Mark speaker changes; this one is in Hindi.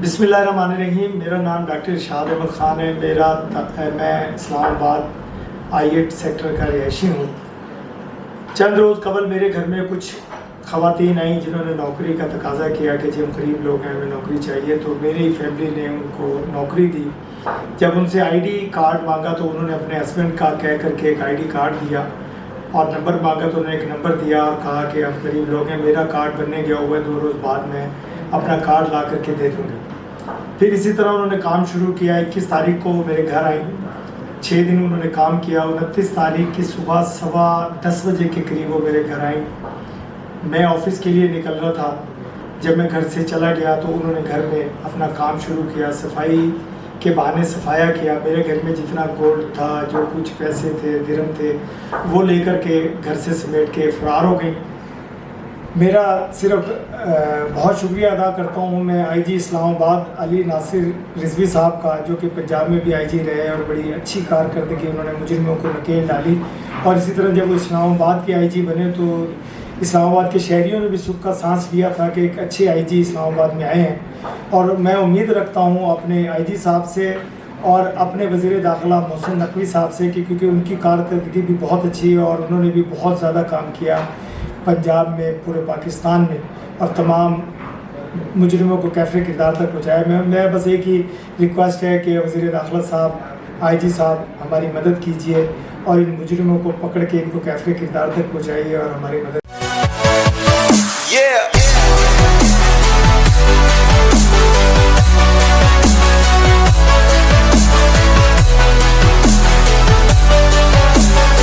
Speaker 1: बिस्मिल्लाहिर्रहमानिर्रहीम। मेरा नाम डॉक्टर इरशाद अहमद ख़ान है। मैं इस्लामाबाद I8 सेक्टर का रहायशी हूँ। चंद रोज़ कबल मेरे घर में कुछ ख़वातीन आई जिन्होंने नौकरी का तकाजा किया कि जी हम गरीब लोग हैं, हमें नौकरी चाहिए। तो मेरी फैमिली ने उनको नौकरी दी। जब उनसे ID कार्ड मांगा तो उन्होंने अपने हस्बैंड का कह करके एक ID कार्ड दिया और नंबर मांगा तो उन्होंने एक नंबर दिया और कहा कि हम गरीब लोग हैं, मेरा कार्ड बनने गया हुआ है, 2 रोज़ बाद में अपना कार्ड ला करके दे दूँगी। फिर इसी तरह उन्होंने काम शुरू किया। 21 तारीख को वो मेरे घर आई। 6 दिन उन्होंने काम किया। 29 तारीख की सुबह 10:15 बजे के करीब वो मेरे घर आई। मैं ऑफिस के लिए निकल रहा था। जब मैं घर से चला गया तो उन्होंने घर में अपना काम शुरू किया। सफाई के बहाने सफाया किया। मेरे घर में जितना गोल्ड था, जो कुछ पैसे थे, दिरहम थे, वो लेकर के घर से समेट के फरार हो गई। मेरा सिर्फ बहुत शुक्रिया अदा करता हूँ मैं IG इस्लामाबाद अली नासिर रिजवी साहब का, जो कि पंजाब में भी IG रहे और बड़ी अच्छी कारकर्दगी उन्होंने मुजरिमों को नकेल डाली। और इसी तरह जब वो इस्लामाबाद के IG बने तो इस्लामाबाद के शहरियों ने भी सुख का सांस लिया था कि एक अच्छे IG इस्लामाबाद में आए हैं। और मैं उम्मीद रखता हूँ अपने IG साहब से और अपने वज़ीर दाखिला मोहसिन नकवी साहब से कि क्योंकि उनकी कारकर्दगी भी बहुत अच्छी है और उन्होंने भी बहुत ज़्यादा काम किया पंजाब में, पूरे पाकिस्तान में, और तमाम मुजरिमों को कैफ़े किरदार तक पहुँचाया। मैं बस एक ही रिक्वेस्ट है कि वज़ीर दाखिला साहब, IG साहब हमारी मदद कीजिए और इन मुजरिमों को पकड़ के इनको कैफ़े किरदार तक पहुँचाइए और हमारी मदद